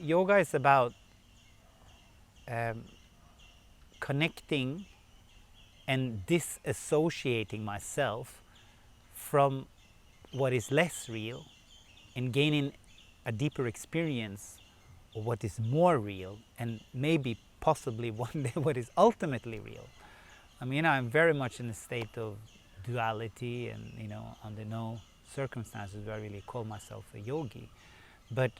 yoga is about connecting and disassociating myself from what is less real and gaining a deeper experience of what is more real and maybe possibly one day what is ultimately real. I mean, I'm very much in a state of duality, and under no circumstances do I really call myself a yogi. But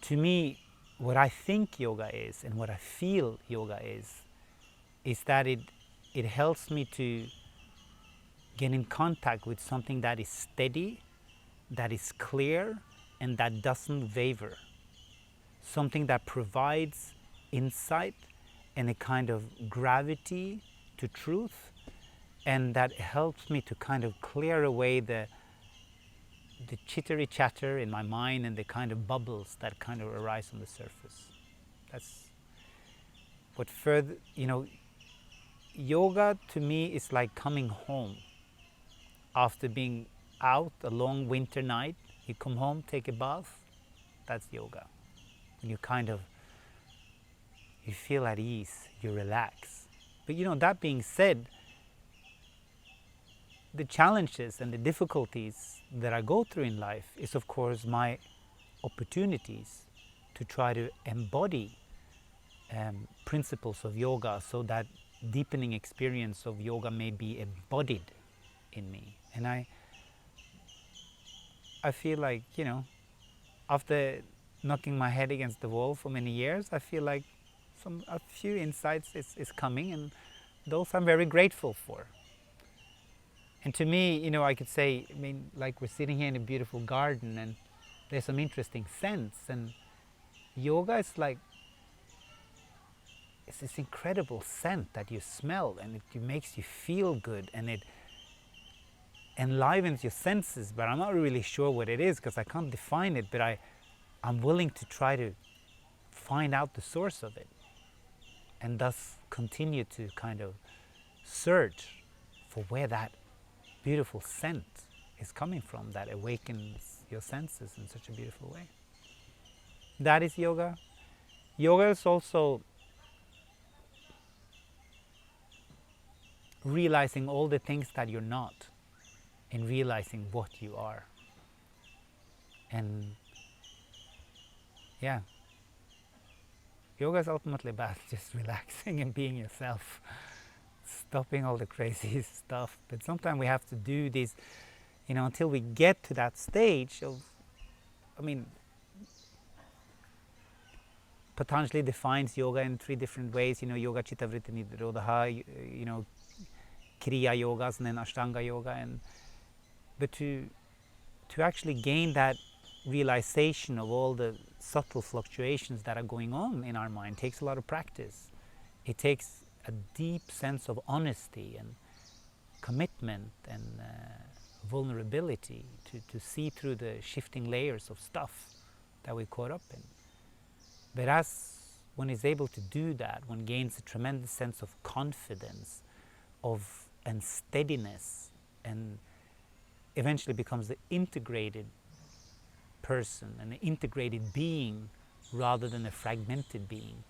to me, what I think yoga is and what I feel yoga is that it helps me to get in contact with something that is steady, that is clear, and that doesn't waver. Something that provides insight and a kind of gravity to truth, and that helps me to kind of clear away the chittery chatter in my mind and the kind of bubbles that kind of arise on the surface. That's what further, yoga to me is like coming home after being out a long winter night. You come home, take a bath, that's yoga. And you feel at ease, you relax. But that being said, the challenges and the difficulties that I go through in life is of course my opportunities to try to embody principles of yoga, so that deepening experience of yoga may be embodied in me. And I feel like, after knocking my head against the wall for many years, I feel like a few insights is coming, and those I'm very grateful for. And to me, I could say, like we're sitting here in a beautiful garden and there's some interesting scents, and yoga is like, it's this incredible scent that you smell, and it makes you feel good, and it enlivens your senses, but I'm not really sure what it is because I can't define it, but I'm willing to try to find out the source of it, and thus continue to kind of search for where that beautiful scent is coming from that awakens your senses in such a beautiful way. That is yoga. Yoga is also realizing all the things that you're not and realizing what you are. And yeah, yoga is ultimately about just relaxing and being yourself, stopping all the crazy stuff. But sometimes we have to do this, until we get to that stage of, Patanjali defines yoga in 3 different ways, yoga, chitta, vritti, nirodha, kriya yogas, and then Ashtanga yoga. But to actually gain that realization of all the subtle fluctuations that are going on in our mind takes a lot of practice. It takes a deep sense of honesty and commitment and vulnerability to see through the shifting layers of stuff that we're caught up in. But as one is able to do that, one gains a tremendous sense of confidence and steadiness, and eventually becomes the integrated person, an integrated being rather than a fragmented being.